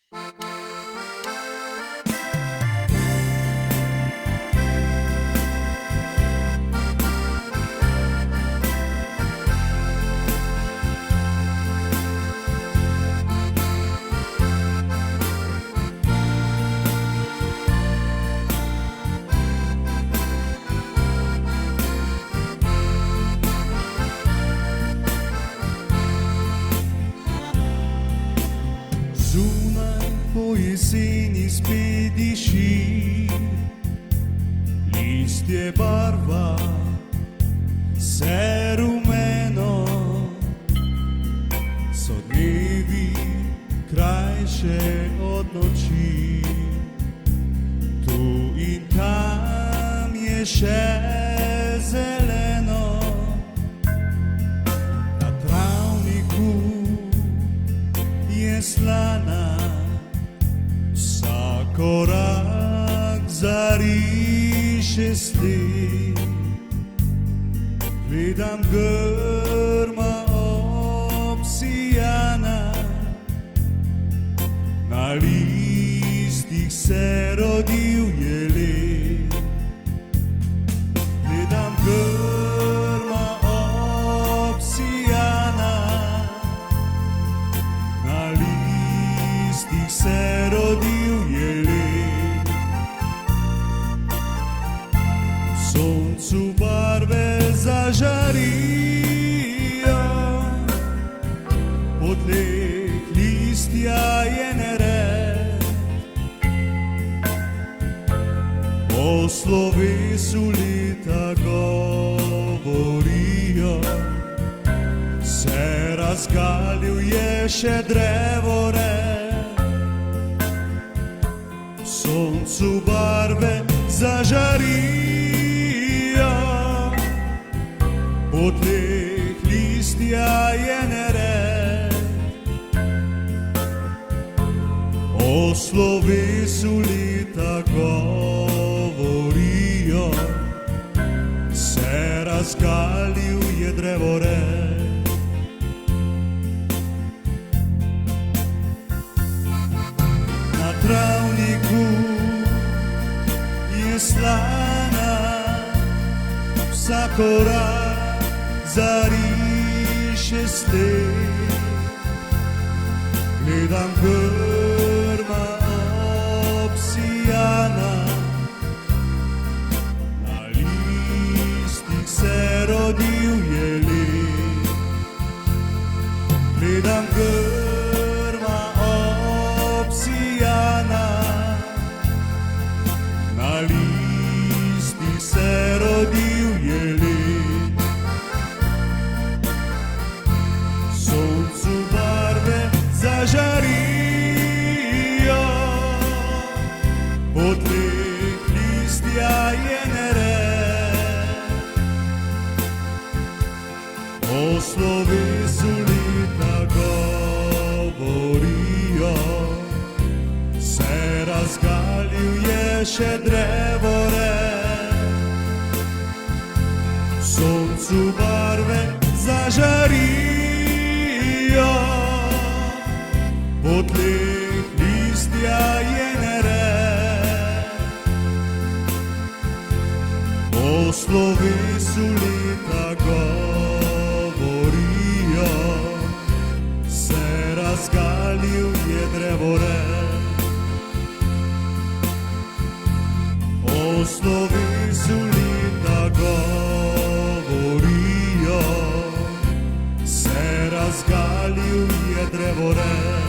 Zunaj po jeseni spet diši, listje barva se rumeno, so dnevi krajše od noči, tu in tam je še zeleno, na travniku je slana, vsak korak zariše sled. Gledam grma obsijana, na listih se rodil jelen. Gledam grma obsijana, na listih se rodil jelen. V soncu barve zažarijo, po tleh listja je nered. O slovesu leta govorijo, se razgalil je še drevored. V soncu barve zažarijo, po tleh listja je nered. O slovesu leta govorijo, se razgalil je drevored. Na travniku je slana, vsak korak zariše sled. Gledam grma obsijana, na listih se rodil jelen. Gledam grma obsijana, na listih se rodil jelen. V soncu barve zažarijo, po tleh listja je nered. O slovesu leta govorijo, se razgalil je še drevored. V soncu barve zažarijo, po tleh listja je nered. O slovesu leta govorijo, se razgalil je drevored. O slovesu leta govorijo, se razgalil je drevored.